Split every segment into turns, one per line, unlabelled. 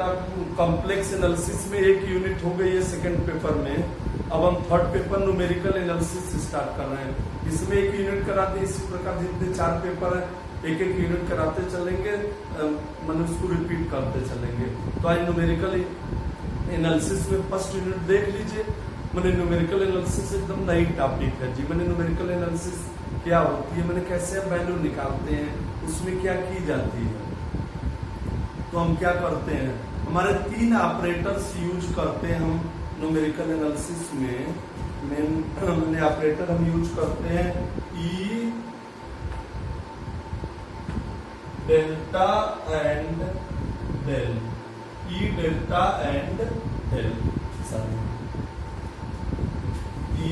बेटा complex analysis में एक यूनिट हो गई है सेकंड पेपर में। अब हम third paper numerical analysis start कर रहे हैं। इसमें एक यूनिट कराते हैं, इसी प्रकार जितने 4 पेपर है एक एक यूनिट कराते चलेंगे, मैंने उसको रिपीट करते चलेंगे। तो आज न्यूमेरिकल एनालिसिस में फर्स्ट यूनिट देख लीजिए। मैंने न्यूमेरिकल एनालिसिस एकदम नई टॉपिक है जी। मैंने न्यूमेरिकल एनालिसिस क्या होती है, मैंने कैसे वैल्यू निकालते हैं, उसमें क्या की जाती है। तो हम क्या करते हैं, हमारे 3 ऑपरेटर्स यूज करते हैं हम न्यूमेरिकल एनालिसिस में। मैंने ऑपरेटर हम यूज करते हैं E delta and del, E delta and del, E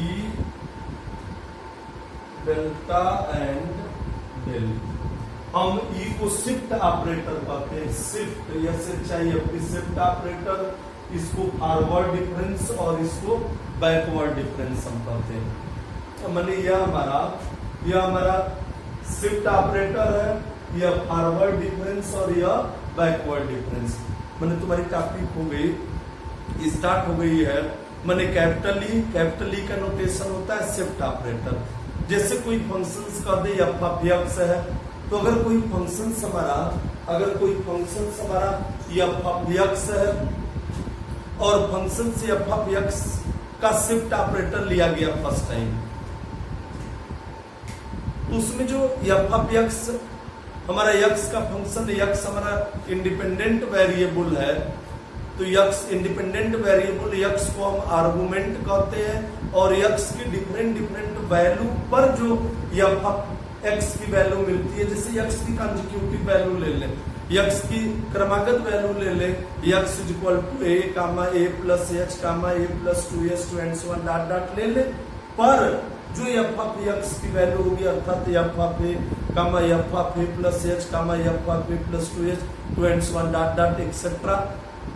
delta and del. हम ई को शिफ्ट ऑपरेटर कहते हैं, शिफ्ट शिफ्ट ऑपरेटर, इसको फॉरवर्ड डिफरेंस और इसको बैकवर्ड डिफरेंस हम कहते हैं। तो मैंने यह हमारा शिफ्ट ऑपरेटर है, यह फॉरवर्ड डिफरेंस और यह बैकवर्ड डिफरेंस। मैंने तुम्हारी टॉपिक हो गई, स्टार्ट हो गई है। मैंने कैपिटल ई का नोटेशन होता है शिफ्ट ऑपरेटर। जैसे कोई फंक्शंस कर दे एफ ऑफ एक्स है, तो अगर कोई फंक्शंस हमारा एफ ऑफ एक्स है और फंक्शन से एफ ऑफ एक्स का शिफ्ट ऑपरेटर लिया गया फर्स्ट टाइम, तो उसमें जो एफ ऑफ एक्स हमारा एक्स का फंक्शन, एक्स हमारा इंडिपेंडेंट वेरिएबल है, तो एक्स इंडिपेंडेंट वेरिएबल एक्स को हम आर्गुमेंट कहते हैं और एक्स की डिफरेंट वैल्यू पर जो एफ ऑफ एक्स की वैल्यू मिलती है, जैसे एक्स की कंसेक्यूटिव वैल्यू ले लें, एक्स की क्रमागत वैल्यू ले लें, x is equal to a comma a plus h comma a plus 2s two and so on dot dot ले लें, पर जो एफ ऑफ एक्स की वैल्यू होगी अर्थात f of a comma f of a plus h comma f of a plus 2s two and so on dot dot etcetera,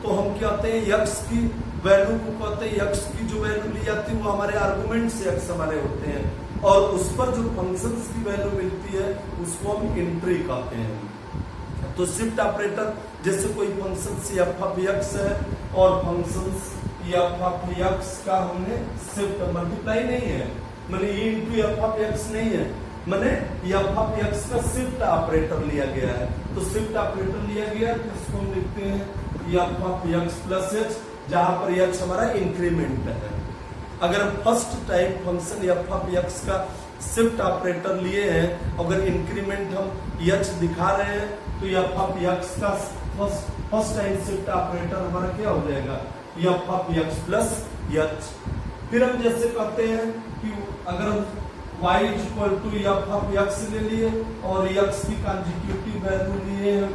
तो हम क्या कहते हैं एक्स की वैल्यू को कहते हैं, एक्स की जो वैल्यू ली जाती है वो हमारे आर्गुमेंट से एक्स हमारे होते हैं और उस पर जो फंक्शंस की वैल्यू मिलती है उसको हम एंट्री कहते हैं। तो शिफ्ट ऑपरेटर, जैसे कोई फंक्शन से एफ ऑफ एक्स है और फंक्शंस एफ ऑफ एक्स का हमने शिफ्ट मल्टीप्लाई नहीं है, मैंने E into F of x नहीं है, मैंने एफ ऑफ एक्स का शिफ्ट ऑपरेटर लिया गया है। तो शिफ्ट ऑपरेटर लिया गया तो इसको हम लिखते हैं f of x plus H, जहां पर एक्स हमारा इंक्रीमेंट है। अगर हम first time function f of x का शिफ्ट ऑपरेटर लिए हैं, अगर इंक्रीमेंट हम एच दिखा रहे हैं, तो एफ ऑफ एक्स का फर्स्ट टाइम शिफ्ट ऑपरेटर हमारा क्या हो जाएगा, f of x plus h. फिर हम जैसे कहते हैं कि अगर हम y is equal to F of x ले लिए और एक्स की कंसेक्यूटिव वैल्यू लिए हैं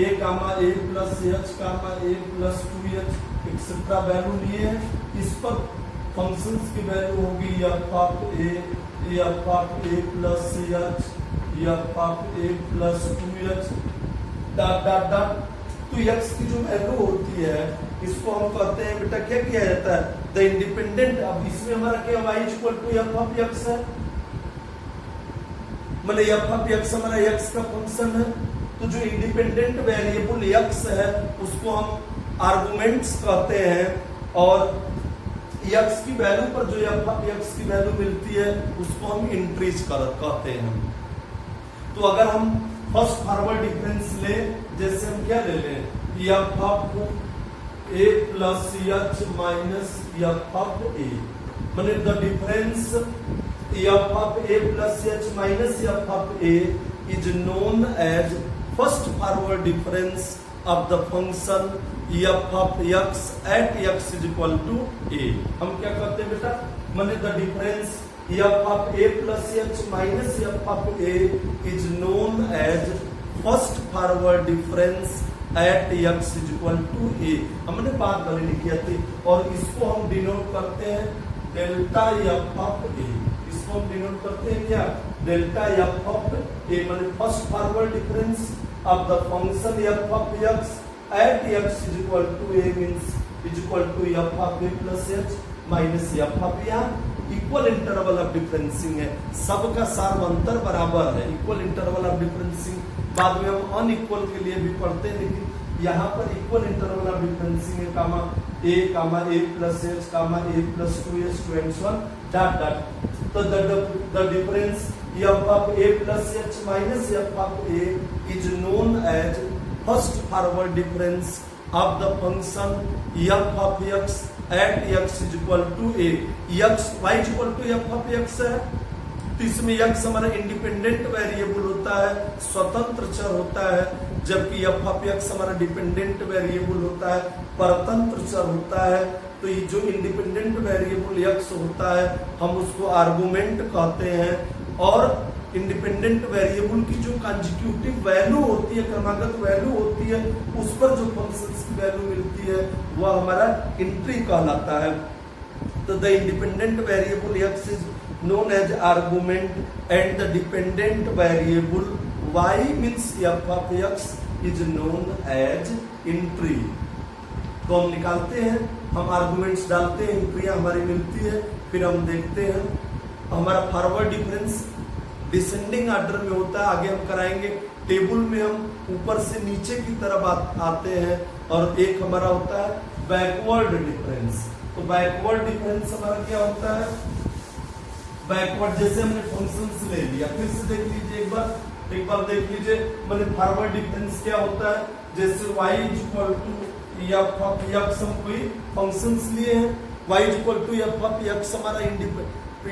a comma a plus h comma a plus 2h etcetera value लिए हैं, इस पर फंक्शंस की वैल्यू होगी f of a plus h f of a plus 2h dot dot dot. तो एक्स की जो वैल्यू होती है इसको हम कहते हैं बेटा क्या किया जाता है, द इंडिपेंडेंट। अब इसमें हमारा क्या y is equal to F of x है, मतलब एफ ऑफ एक्स हमारा एक्स का फंक्शन है, तो जो इंडिपेंडेंट वेरिएबल एक्स है उसको हम आर्गुमेंट्स कहते हैं और एक्स की वैल्यू पर जो एफ ऑफ एक्स की वैल्यू मिलती है उसको हम इंट्रीज कहते हैं। तो अगर हम फर्स्ट फॉरवर्ड डिफरेंस ले, जैसे हम क्या ले लें, f of a plus h minus f of a, माने the difference f of a plus h minus f of a is known as first forward difference of the function f of x at x is equal to a. हम क्या कहते हैं बेटा, माने the difference f of a plus h minus f of a is known as first forward difference at x is equal to ए। हमने बात वाली लिखी थी और इसको हम डिनोट करते हैं डेल्टा एफ ऑफ ए, इसको हम डिनोट करते हैं क्या, डेल्टा एफ ऑफ ए, माने first forward difference of the function f of x at x is equal to a means is equal to F of a plus h minus f of a. Equal interval of differencing है, सबका सार्वंतर बराबर है, equal interval of डिफरेंसिंग बाद में हम unequal के लिए भी पढ़ते हैं, लेकिन यहाँ पर इक्वल इंटरवल ऑफ डिफरेंसिंग है, कामा a plus h a plus 2h to and so on dot dot. तो the difference f of a plus h minus f of a is known as first forward difference of the function f of x at x is equal to a. x y is equal to f of x है, तो इसमें x हमारा independent variable होता है, स्वतंत्र चर होता है, जबकि f ऑफ x हमारा डिपेंडेंट वेरिएबल होता है, परतंत्र चर होता है। तो ये जो इंडिपेंडेंट वेरिएबल x होता है हम उसको आर्गुमेंट कहते हैं, और इंडिपेंडेंट वेरिएबल की जो कंसेक्यूटिव वैल्यू होती है, क्रमागत वैल्यू होती है, उस पर जो फंक्शंस की वैल्यू मिलती है वह हमारा इंट्री कहलाता है। तो the independent variable x is known as argument and the dependent variable y means f of x is known as entry। तो हम निकालते हैं, हम आर्गुमेंट्स डालते हैं, एंट्रियां हमारी मिलती है, फिर हम देखते हैं हमारा फॉरवर्ड डिफरेंस डिसेंडिंग ऑर्डर में होता है। आगे हम कराएंगे, टेबल में हम ऊपर से नीचे की तरफ आते हैं, और एक हमारा होता है बैकवर्ड डिफरेंस। तो बैकवर्ड डिफरेंस हमारा क्या होता है, बैकवर्ड जैसे हमने फंक्शंस ले लिया, फिर से देख लीजिए एक बार देख लीजिए, मैंने फॉरवर्ड डिफरेंस क्या होता है, जैसे y equal to f of x हम कोई फंक्शंस लिए हैं, y equal to f of x हमारा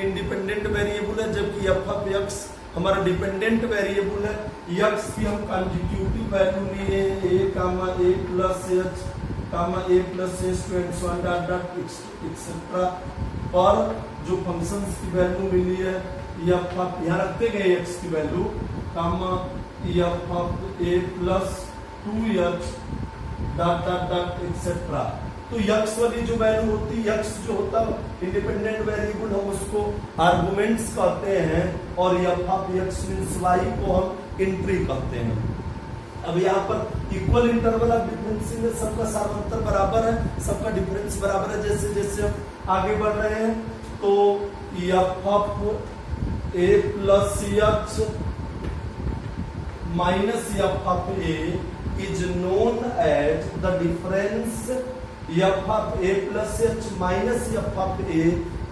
इंडिपेंडेंट वेरिएबल है, जबकि f ऑफ x हमारा डिपेंडेंट वेरिएबल है। x की हम कंसेक्यूटिव वैल्यू लिए a comma a plus h comma a plus h two and so on dot dot etcetera, और जो फंक्शंस की वैल्यू मिली है f ऑफ, यहाँ रखते गए x की value comma f of a plus 2h dot dot dot etcetera. तो x वाली जो वैल्यू होती है, x जो होता है इंडिपेंडेंट वेरिएबल, हम उसको आर्गुमेंट्स कहते हैं, और f of x means y को हम एंट्री कहते हैं। अब यहाँ पर इक्वल इंटरवल ऑफ डिफरेंसिंग में सबका सामांतर बराबर है, सबका डिफरेंस बराबर है। जैसे जैसे हम आगे बढ़ रहे हैं तो f of a plus h minus f of a is known as the difference f of a plus h minus f of a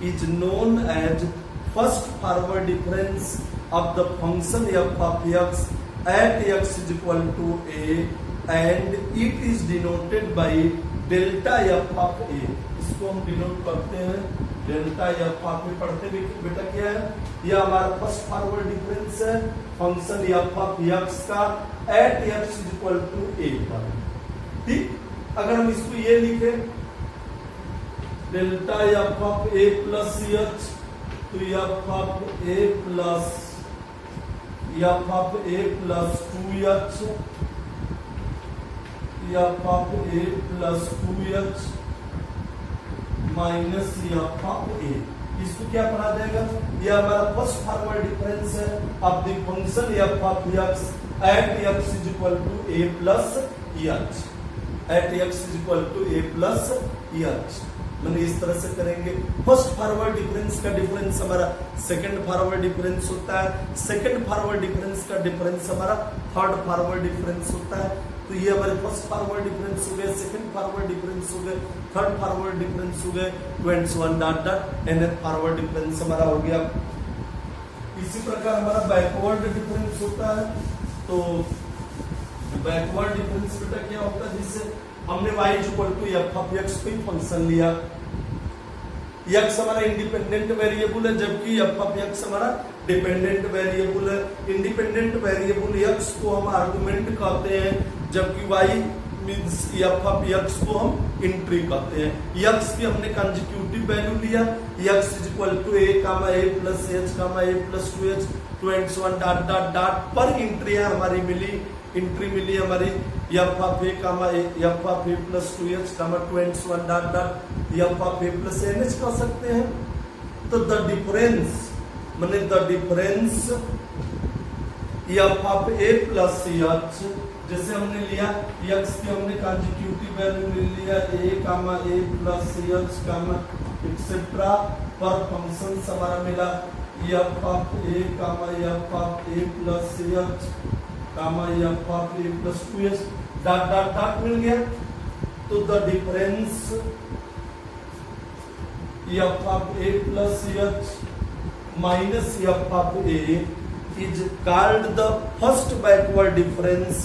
is known as first forward difference of the function f of x at x is equal to a and it is denoted by delta f of a। इसको हम denote करते हैं delta f of a। पढ़ते बेटा क्या है, यह हमारा फर्स्ट फॉरवर्ड डिफरेंस है फंक्शन f ऑफ x का at x is equal to a पर। ठीक, अगर हम इसको ये लिखे delta f of a plus h, तो f of a plus f of a plus 2h, f of a plus 2h minus f of a, इसको क्या पढ़ा जाएगा, यह हमारा फर्स्ट फॉरवर्ड डिफरेंस है of the function f of x at x is equal to a plus h, at x is equal to a plus h। मैंने इस तरह से करेंगे। फर्स्ट फॉरवर्ड डिफरेंस का डिफरेंस हमारा सेकंड फॉरवर्ड डिफरेंस होता है, सेकंड फॉरवर्ड डिफरेंस का डिफरेंस हमारा थर्ड फॉरवर्ड डिफरेंस होता है। तो ये हमारे फर्स्ट फॉरवर्ड डिफरेंस हो गए, सेकंड फॉरवर्ड डिफरेंस हो गए, थर्ड फॉरवर्ड डिफरेंस हो गए, 21 dot dot nth forward difference हमारा हो गया। इसी प्रकार हमारा बैकवर्ड डिफरेंस होता है। तो बैकवर्ड डिफरेंस बेटा क्या होता है, जिससे हमने y equal to f of x कोई फंक्शन लिया, x हमारा इंडिपेंडेंट वेरिएबल है, जबकि f ऑफ x हमारा डिपेंडेंट वेरिएबल है। इंडिपेंडेंट वेरिएबल x को हम आर्गुमेंट कहते हैं, जबकि y means f of x को हम एंट्री कहते हैं। x की हमने कंसेक्यूटिव वैल्यू लिया, x is equal to a comma a plus h comma a plus 2h two and so on dot dot dot पर एंट्रियां हमारी मिली, एंट्री मिली हमारी f of a comma f of a plus 2h comma 2 and so on dot dot f of a plus nh कह सकते हैं। तो द डिफरेंस माने the difference f of a plus h, जैसे हमने लिया x की हमने कंसेक्यूटिव वैल्यू ले लिया a comma a plus h comma etcetera, पर फंक्शन हमारा मिला f of a comma f of a plus h comma f of a plus 2h dot dot dot मिल गया। तो the difference f of a plus h minus f of a is called the first backward difference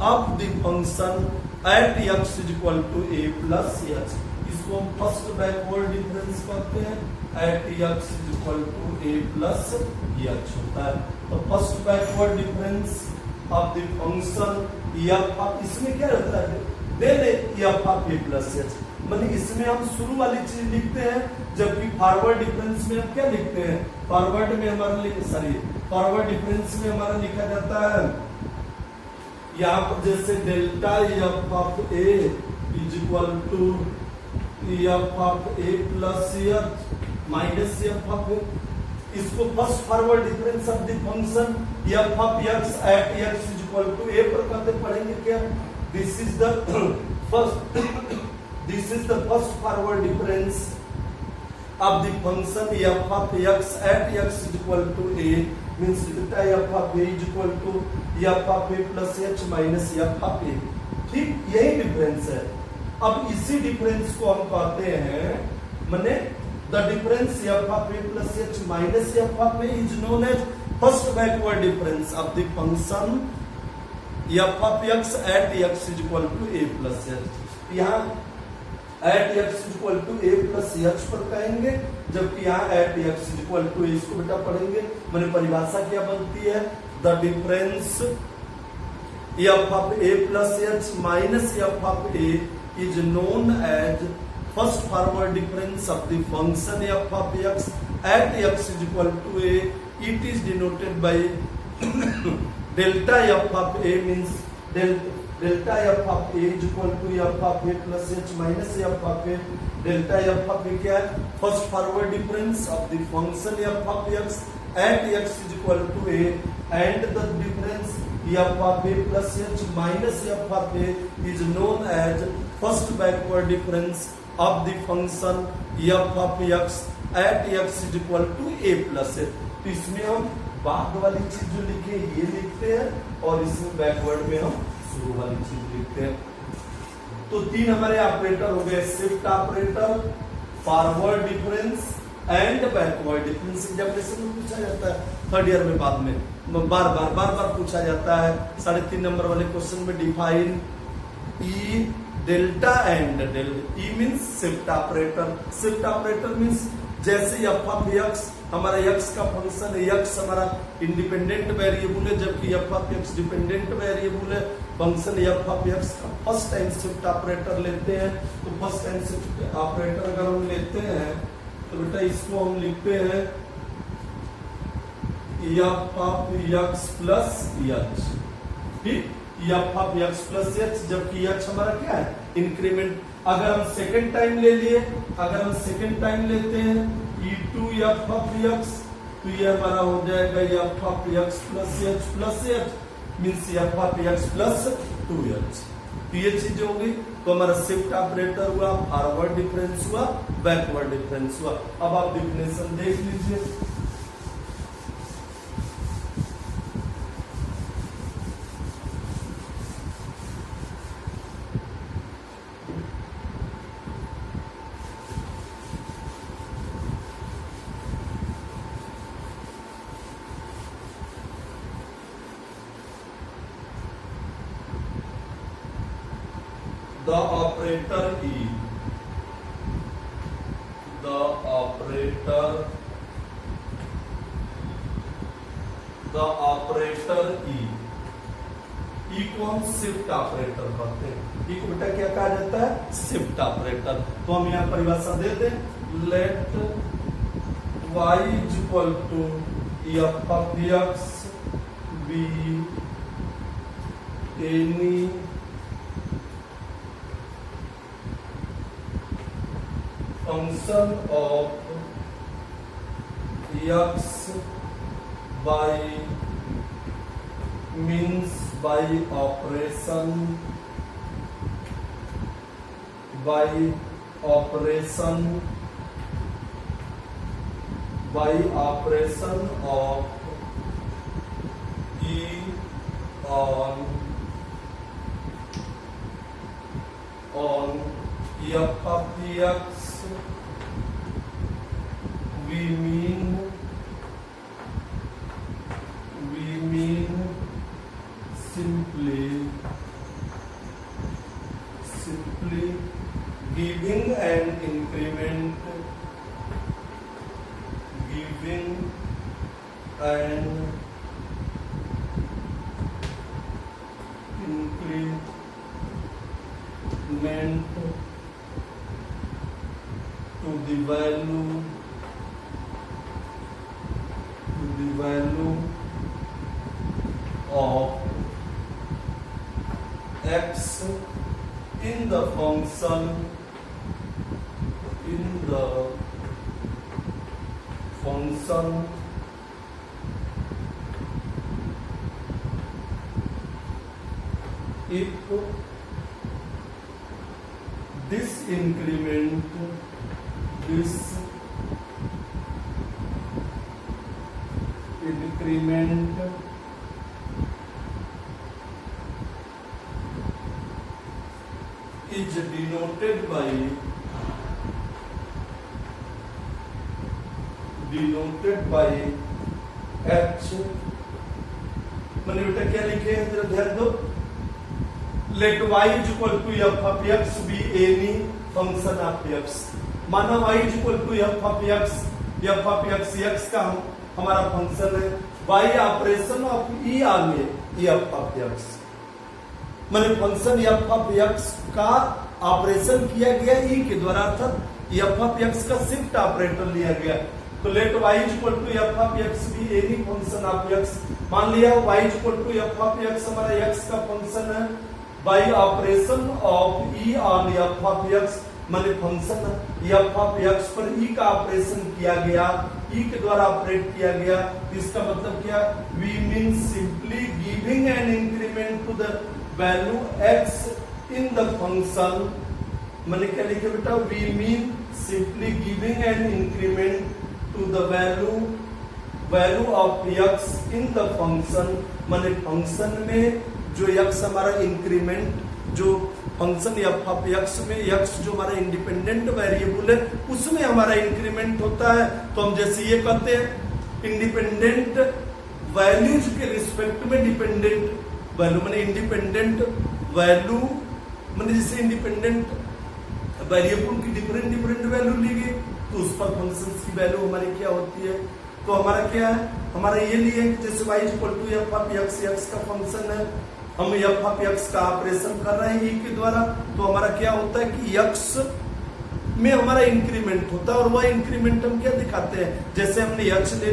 of the function at x is equal to a plus h। इसको हम first backward difference कहते हैं at x is equal to a plus h होता है। तो first backward difference of the function f of, इसमें क्या रहता है then f of a plus h, मतलब इसमें हम शुरू वाली चीज लिखते हैं, जबकि फॉरवर्ड डिफरेंस में हम क्या लिखते हैं, फॉरवर्ड में हमारा फॉरवर्ड डिफरेंस में हमारा लिखा जाता है यहाँ पर जैसे delta f of a is equal to F of a plus h minus f of a. इसको first forward difference of the function f of x at x is equal to a पर कहते पढ़ेंगे क्या, this is the first this is the first forward difference of the function f of x at x is equal to a means delta f of a is equal to f of a plus h minus f of a। ठीक, यही difference है। अब इसी difference को हम कहते हैं, माने the difference f of a plus h minus f of a is known as first backward difference of the function f of x at x is equal to a plus h। यहाँ at x equal to a plus h पर कहेंगे, जबकि यहाँ at x equal to इसको बेटा पढ़ेंगे। मैंने परिभाषा क्या बनती है, the difference f of a plus h minus f of a is known as first forward difference of the function f of x at x is equal to a. It is denoted by delta f of a means delta f of a is equal to f of a plus h minus f of a। delta f of a क्या है, first forward difference of the function f of x at x is equal to a and the difference f of a plus h minus f of a is known as first backward difference of the function f of x at x is equal to a plus h। तो इसमें हम बाद वाली चीज जो लिखे ये लिखते हैं और इसमें बैकवर्ड में हम शुरू वाली चीज लिखते हैं। तो तीन हमारे ऑपरेटर हो गए, shift operator, forward difference and backward difference. Examination में पूछा जाता है थर्ड ईयर में, बाद में बार बार पूछा जाता है। 3.5 नंबर वाले क्वेश्चन में define E delta and del. E means shift operator, shift operator means जैसे एफ ऑफ एक्स हमारा एक्स का फंक्शन है, एक्स हमारा इंडिपेंडेंट वेरिएबल है, जबकि f of x dependent variable है। फंक्शन एफ ऑफ एक्स का फर्स्ट टाइम शिफ्ट ऑपरेटर लेते हैं, तो फर्स्ट टाइम शिफ्ट ऑपरेटर अगर हम लेते हैं तो बेटा इसको हम लिखते हैं f of x plus h. ठीक, f of x plus h, जबकि एच हमारा क्या है, इंक्रीमेंट। अगर हम सेकेंड टाइम ले लिए, अगर हम सेकेंड टाइम लेते हैं e2 एफ ऑफ एक्स, तो ये हमारा हो जाएगा f of x plus H means F of x plus 2h। तो ये चीज हो गई। तो हमारा शिफ्ट ऑपरेटर हुआ, फॉरवर्ड डिफरेंस हुआ, बैकवर्ड डिफरेंस हुआ। अब आप डिफिनेशन देख लीजिए। The operator E, the operator E, E को हम शिफ्ट ऑपरेटर कहते हैं। E को बेटा क्या कहा जाता है, शिफ्ट ऑपरेटर। तो हम यहाँ परिभाषा दे दें, late y is equal to f of x be any function of x by means by operation of e on f of x, we mean simply giving an increment, to the value of x in the function if this increment is denoted by h। मैंने बेटा क्या लिखे हैं जरा ध्यान दो। Let y is equal to f of x be any function of x। माना y is equal to f of x का हमारा फंक्शन है, y ऑपरेशन ऑफ e आ गए f ऑफ x, मैंने फंक्शन f ऑफ x का operation किया गया e के द्वारा, अर्थात f ऑफ x का शिफ्ट ऑपरेटर लिया गया। तो let y is equal to f of x be any function of x। मान लिया y is equal to f of x हमारा x का फंक्शन है, by operation of e on f of x, माने function f of x पर e का operation किया गया, e के द्वारा ऑपरेट किया गया। इसका मतलब क्या, we mean simply giving an increment to the value x in the function. मैंने क्या लिखा बेटा, we mean simply giving an increment to the value of x in the function, माने फंक्शन में जो x हमारा इंक्रीमेंट, जो फंक्शन f ऑफ x में x जो हमारा इंडिपेंडेंट वेरिएबल है उसमें हमारा इंक्रीमेंट होता है। तो हम जैसे ये कहते हैं इंडिपेंडेंट वैल्यूज के रिस्पेक्ट में डिपेंडेंट वैल्यू, माने इंडिपेंडेंट वैल्यू, माने जैसे इंडिपेंडेंट वेरिएबल की डिफरेंट वैल्यू ली गई तो उस पर फंक्शन की वैल्यू हमारी क्या होती है। तो हमारा क्या है, हमारा ये लिए कि जैसे y equal to f of x का फंक्शन है, हम f ऑफ x का ऑपरेशन कर रहे हैं e के द्वारा, तो हमारा क्या होता है कि x में हमारा इंक्रीमेंट होता है और वह इंक्रीमेंट हम क्या दिखाते हैं, जैसे हमने h ले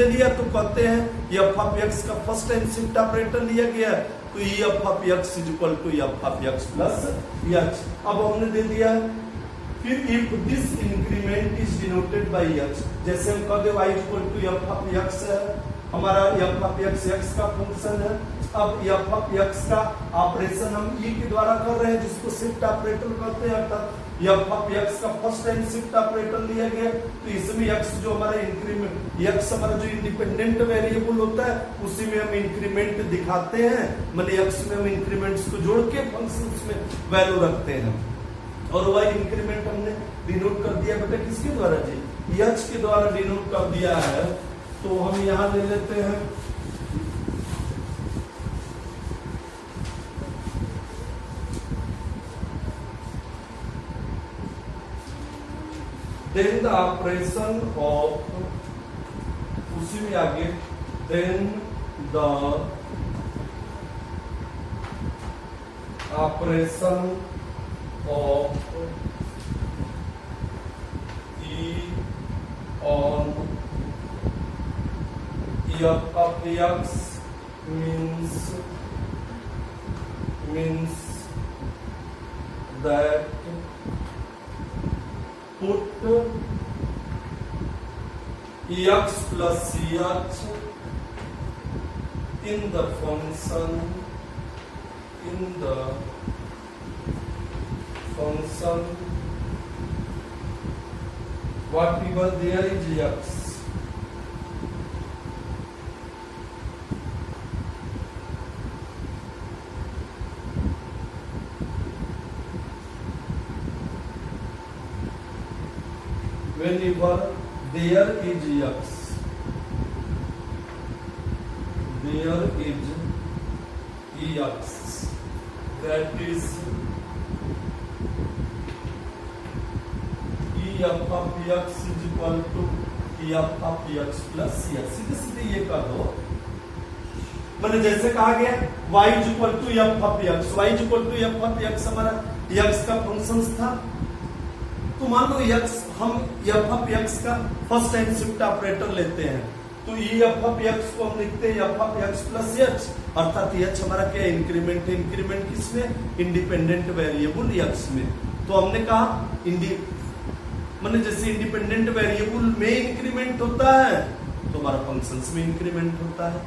लिया तो कहते हैं f ऑफ x का फर्स्ट टाइम शिफ्ट ऑपरेटर लिया गया तो e f of x is equal to f of x plus h। अब हमने दे दिया, फिर if this increment is denoted by x, जैसे हम कहते y equal to f of x है, हमारा f ऑफ x का फंक्शन है। अब f ऑफ x का ऑपरेशन हम e के द्वारा कर रहे हैं जिसको शिफ्ट ऑपरेटर कहते हैं, अर्थात f ऑफ x का फर्स्ट टाइम शिफ्ट ऑपरेटर लिया गया तो इसमें x जो हमारा इंक्रीमेंट, x हमारा जो इंडिपेंडेंट वेरिएबल होता है उसी में हम इंक्रीमेंट दिखाते हैं, माने x में हम इंक्रीमेंट्स को जोड़ के फंक्शंस में वैल्यू रखते हैं। और वह इंक्रीमेंट हमने डिनोट कर दिया बेटा किसके द्वारा जी, h के द्वारा डिनोट कर दिया है। तो हम यहां ले लेते हैं then the operation of, उसी में आगे then the operation of e on f of x means that put x plus ch in the function whatever there is x, whenever there is x, there is x, that is f of x is equal to f of x plus x। सीधे सीधे ये कर दो, मैंने जैसे कहा गया y is equal to F of X, y is equal to F of x हमारा x का फंक्शन था। तो मान लो x, हम एफ ऑफ एक्स का फर्स्ट टाइम शिफ्ट ऑपरेटर लेते हैं, तो ई एफ ऑफ एक्स को हम लिखते हैं f of x plus H, अर्थात एच हमारा क्या इंक्रीमेंट है, इंक्रीमेंट किसमें, इंडिपेंडेंट वेरिएबल एक्स में। तो हमने कहा मैंने जैसे इंडिपेंडेंट वेरिएबल में इंक्रीमेंट होता है तो हमारा फंक्शंस में इंक्रीमेंट होता है।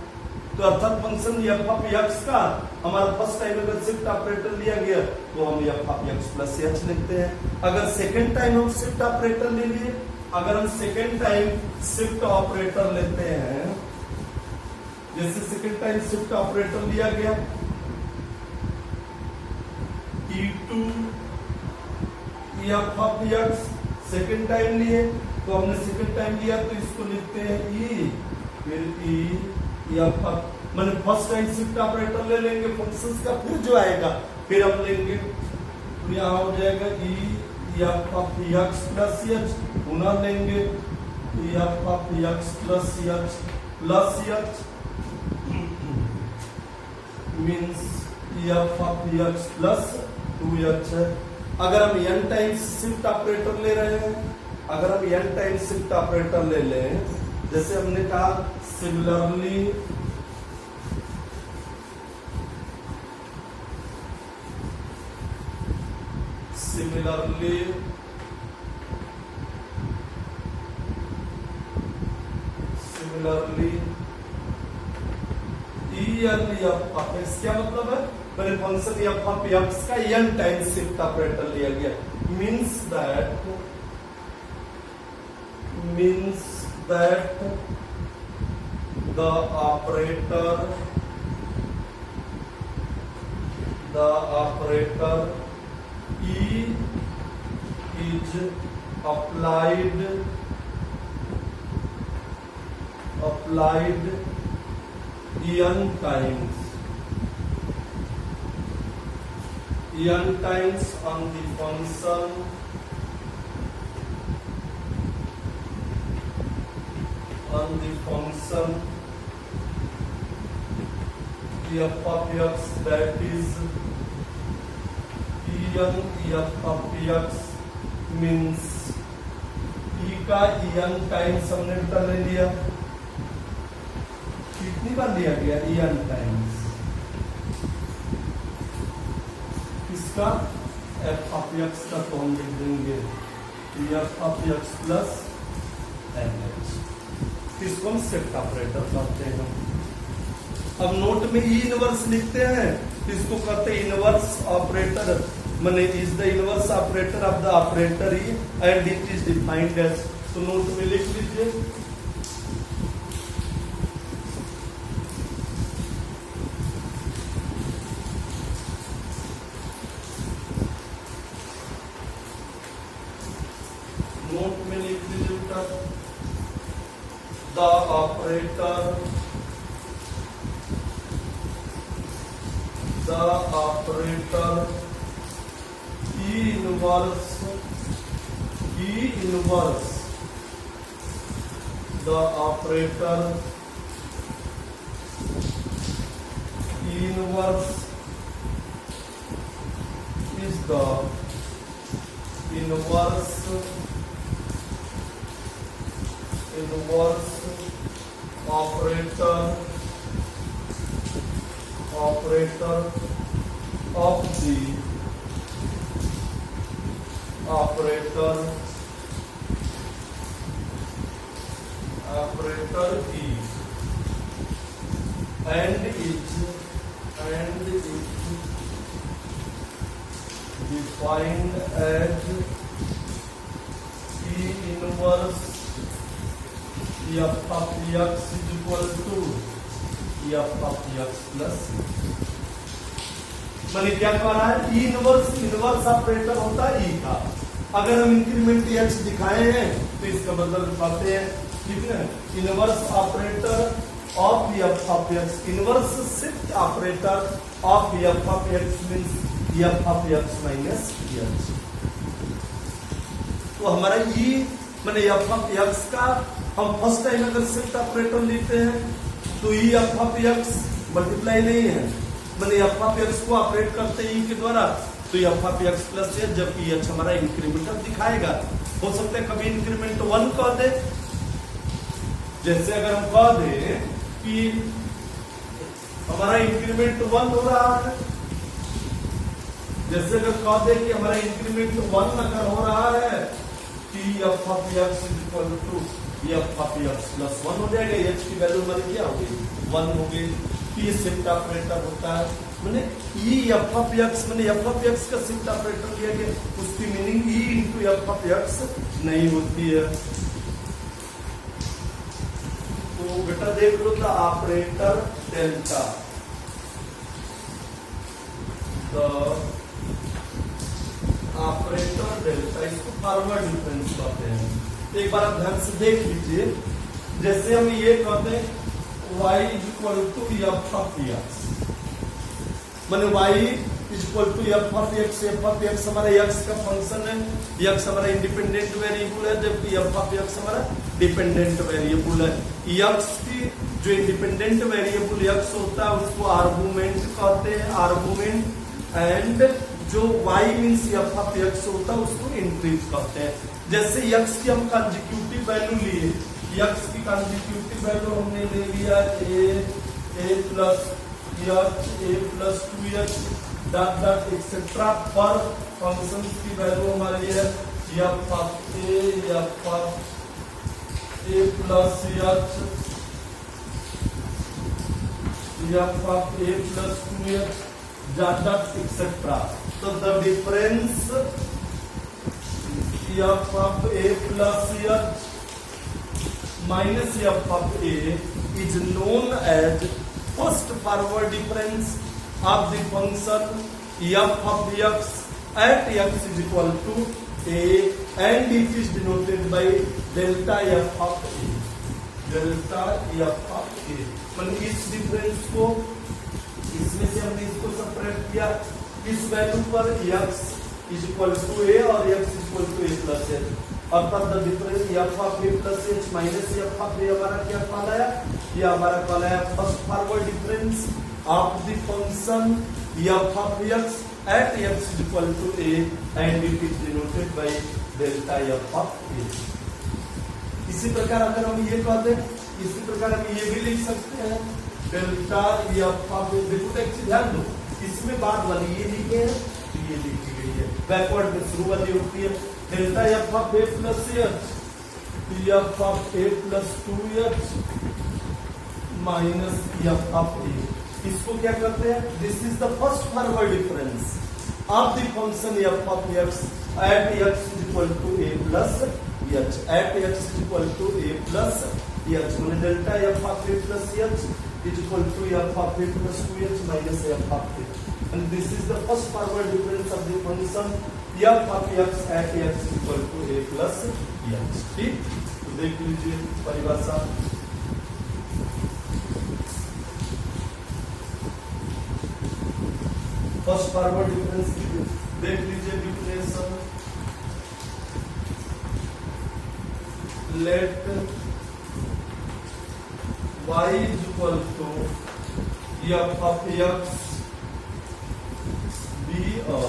तो अर्थात फंक्शन एफ ऑफ एक्स का हमारा फर्स्ट टाइम अगर शिफ्ट ऑपरेटर लिया गया तो हम F of x plus H लिखते हैं। अगर सेकेंड टाइम हम शिफ्ट ऑपरेटर ले लिए, अगर हम सेकेंड टाइम शिफ्ट ऑपरेटर लेते हैं, जैसे सेकेंड टाइम शिफ्ट ऑपरेटर लिया गया E2 F of x, second time लिए तो हमने सेकेंड टाइम लिया तो इसको लिखते हैं ई, फिर ई एफ ऑफ, मैंने फर्स्ट टाइम शिफ्ट ऑपरेटर ले लेंगे फंक्शंस का, फिर जो आएगा फिर हम लेंगे, तो यहाँ हो जाएगा E F of x plus H, पुनः लेंगे F of x plus H means F of x plus 2h है। अगर हम n टाइम्स शिफ्ट ऑपरेटर ले रहे हैं, अगर हम n टाइम्स शिफ्ट ऑपरेटर ले लें, जैसे हमने कहा सिमिलरली एफ ऑफ एक्स, क्या मतलब है, मैंने फंक्शन एफ ऑफ एक्स का n टाइम शिफ्ट ऑपरेटर लिया गया, means that the operator E is applied n times on the function f of x, that is en f of x means e का en times हमने बेटा ले लिया, कितनी बार लिया गया en टाइम्स, इसका f of x का तो हम लिख देंगे f of x plus nh, इसको हम शिफ्ट ऑपरेटर करते हैं। अब नोट में ई इनवर्स लिखते हैं, इसको कहते हैं इनवर्स ऑपरेटर, माने is the inverse operator of the operator E and it is defined as, तो नोट में लिख लीजिए the operator E inverse the operator E inverse is the inverse operator of the operator E and is defined as E inverse f of x is equal to f of x plus मैंने क्या कहा है, ई inverse operator होता है ई का, अगर हम increment x दिखाए हैं तो इसका मतलब पाते हैं, ठीक है, inverse operator of f of x, inverse shift operator of f of x means f of x minus h। तो हमारा e माने f ऑफ x का हम फर्स्ट टाइम अगर शिफ्ट ऑपरेटर लेते हैं तो e f of x multiply नहीं है, माने f ऑफ x को ऑपरेट करते हैं e के द्वारा तो f of x plus h, जबकि h हमारा इंक्रीमेंट दिखाएगा। हो सकता है कभी इंक्रीमेंट 1 कह दे, जैसे अगर हम कह दे कि हमारा इंक्रीमेंट 1 हो रहा है, जैसे अगर कह दे कि हमारा इंक्रीमेंट 1 अगर हो रहा है कि f of x equal to f of x plus 1 हो जाएगा, h की वैल्यू हमारी क्या होगी 1 होगी। ये शिफ्ट ऑपरेटर होता है, माने e f ऑफ x, माने f ऑफ x का शिफ्ट ऑपरेटर लिया गया, उसकी meaning e into f of x नहीं होती है। तो बेटा देख लो, the operator delta, the operator delta, इसको फॉरवर्ड डिफरेंस कहते हैं। एक बार आप ध्यान से देख लीजिए, जैसे हम ये कहते हैं y equal to f of x, माने y equal to f of x, f of x हमारा x का फंक्शन है, x हमारा इंडिपेंडेंट वेरिएबल है, जबकि f ऑफ x हमारा डिपेंडेंट वेरिएबल है। x की जो इंडिपेंडेंट वेरिएबल x होता है उसको आर्गुमेंट कहते हैं, आर्गुमेंट, एंड जो y means f of x होता है उसको इंक्रीज कहते हैं। जैसे x की हम कंसेक्यूटिव वैल्यू लिए, x की कंसेक्यूटिव वैल्यू हमने ले लिया a plus h, a plus 2h dot dot etcetera, पर फंक्शन की वैल्यू हमारी है f of a plus h, f of a plus 2h dot dot etcetera. तो the difference f of a plus h minus f of a is known as first forward difference of the function f of x at x is equal to a, and it is denoted by delta f of a, delta f of a। मतलब इस difference को, इसमें से हमने इसको separate किया, इस value पर x is equal to a और x is equal to a plus h, अर्थात the difference f of a plus h minus f of a हमारा क्या कहलाया है, ये हमारा कहलाया है first forward difference of the function f of x at x is equal to a and it is denoted by delta f of a। इसी प्रकार अगर हम ये कहते हैं, इसी प्रकार हम ये भी लिख सकते हैं डेल्टा f of a। देखो एक चीज ध्यान दो, इसमें बाद वाली ये लिखे हैं, ये लिखी गई है, बैकवर्ड में शुरू वाली होती है delta f of a plus h, f of a plus 2h minus f of a। इसको क्या करते हैं, this is the first forward difference of the function f of x at x is equal to a plus h, at x is equal to a plus h, माने delta f of a plus h is equal to f of a plus 2h minus f of a। And this is the first forward difference of the function f of x at x is equal to a plus h। ठीक, तो देख लीजिए परिभाषा, first forward difference देख लीजिए, differential let y is equal to f of x be a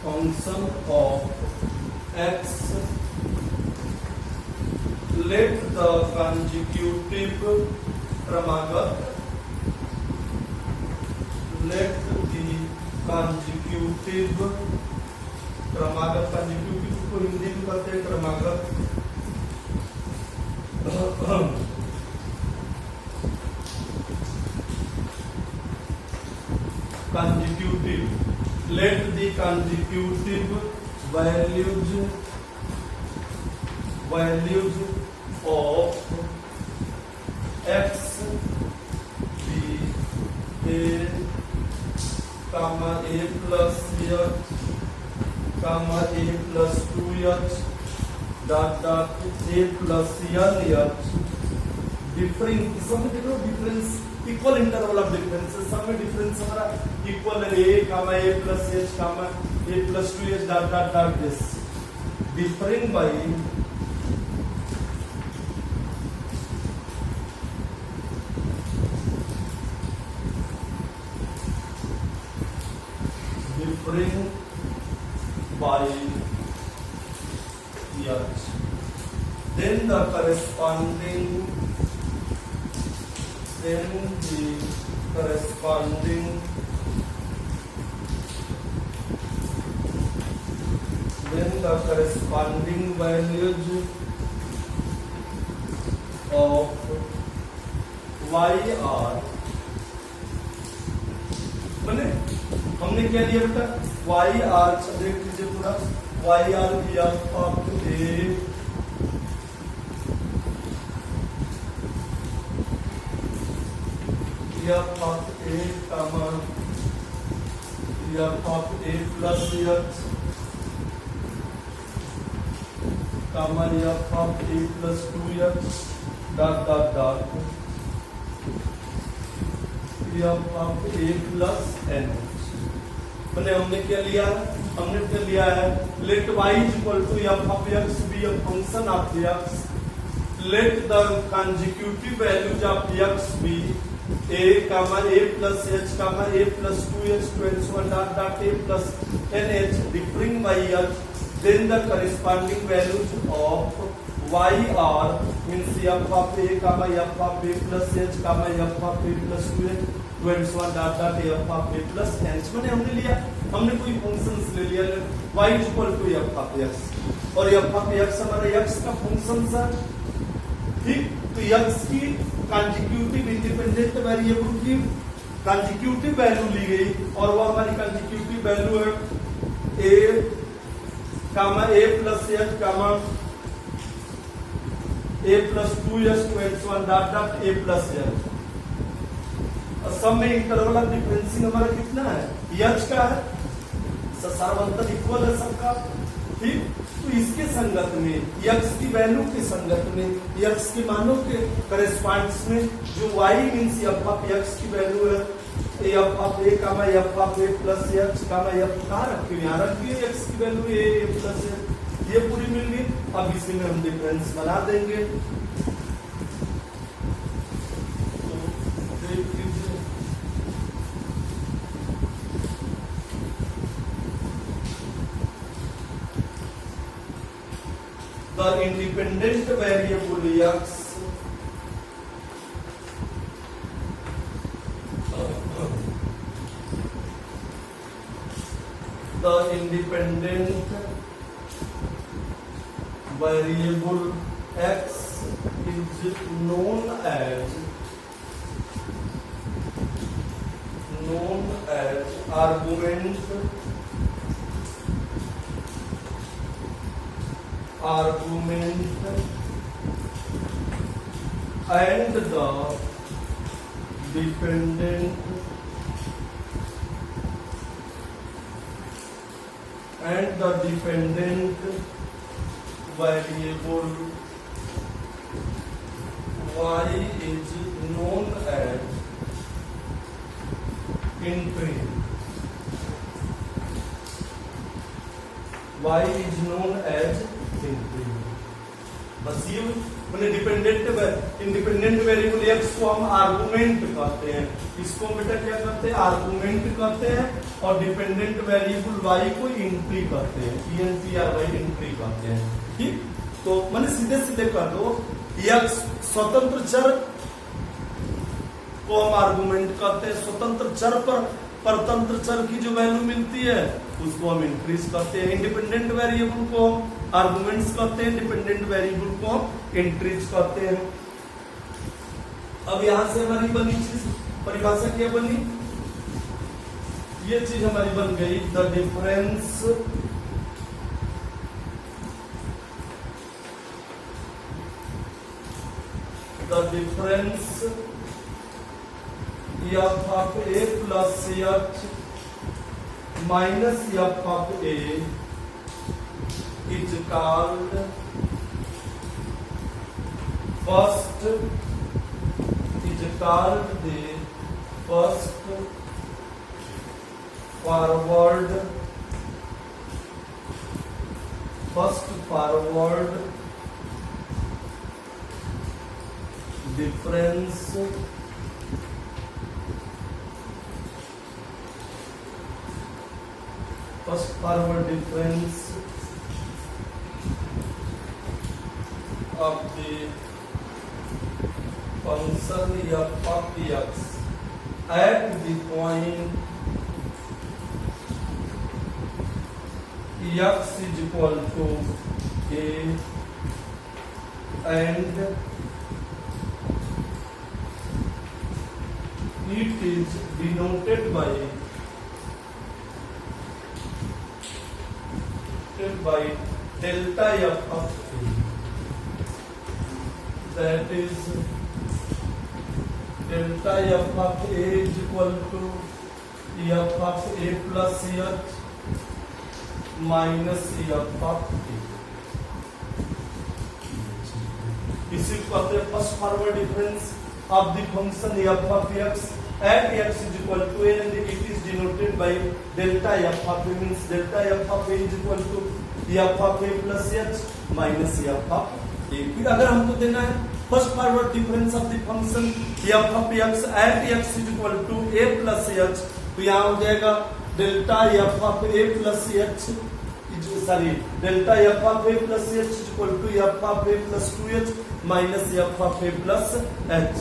function of x, let the conjugative क्रमागत, let the conjugative क्रमागत, conjugative को हिंदी में कहते हैं क्रमागत, conjugative, let the conjugative values of x be a comma a plus h comma a plus 2h dot dot a plus n h differing सब में देखो difference equal interval of difference सब में डिफरेंस हमारा इक्वल है a comma a plus h comma a plus 2h dot dot dot this differing by h then the corresponding values of y are मैंने हमने क्या लिया बेटा y r देख लीजिए पूरा y r f of a f of a comma f of a plus h comma f of a plus 2h dot dot dot f of a plus n मैंने हमने क्या लिया हमने क्या लिया है let y is equal to f of x be a function of x let the consecutive values of x be a comma a plus h comma a plus 2h to and so on dot dot a plus nh differing by h then the corresponding values of y are means f of a comma f of a plus h comma f of a plus 2h to and so on dot dot f of a plus h मैंने हमने लिया हमने कोई functions ले लिया y is equal to f of x और f of x हमारा x का फंक्शन है ठीक तो x की कंसेक्यूटिव इंडिपेंडेंट वेरिएबल की कंसेक्यूटिव वैल्यू ली गई और वो हमारी कंसेक्यूटिव वैल्यू है a comma a plus h comma a plus 2h to and so on dot dot a plus h और सब में इंटरवल ऑफ डिफरेंसिंग हमारा कितना है h का है सारवंतर इक्वल है सबका ठीक तो इसके संगत में x की वैल्यू के संगत में x के मानों के करेस्पॉन्ड्स में जो y means f of x की वैल्यू है f of a comma f of a plus h comma f कहां रखी है यहां रखी है x की वैल्यू a plus h ये पूरी मिल गई अब इसी में हम डिफरेंस बना देंगे the independent variable x the independent variable x is known as argument and the dependent variable y is known as entry. Y is known as entry. बस ये मैंने इंडिपेंडेंट वेरिएबल x को हम आर्गुमेंट कहते हैं इसको बेटा क्या करते हैं आर्गुमेंट कहते हैं और डिपेंडेंट वेरिएबल y को एंट्री कहते हैं ENTRY एंट्री कहते हैं ठीक तो मैंने सीधे सीधे कह दो x स्वतंत्र चर को हम आर्गुमेंट कहते हैं स्वतंत्र चर पर परतंत्र चर की जो वैल्यू मिलती है उसको हम इंक्रीज करते हैं इंडिपेंडेंट वेरिएबल को हम आर्गुमेंट्स करते हैं डिपेंडेंट वेरिएबल को हम इंक्रीज करते हैं अब यहां से हमारी बनी चीज परिभाषा क्या बनी ये चीज हमारी बन गई the difference f of a plus h minus f of a is called first forward difference of the function f of x at the point x is equal to a and it is denoted by delta f of a. That is delta f of a is equal to f of a plus h minus f of a. इसी को कहते हैं first forward difference of the function f of x at x is equal to a and it is denoted by delta f of a, means delta f of a is equal to f of a plus h minus f of a. फिर अगर हमको देना है first forward difference of the function f of x at x is equal to a plus h, तो यहाँ हो जाएगा delta f of a plus h delta f of a plus h is equal to f of a plus 2h minus f of a plus h.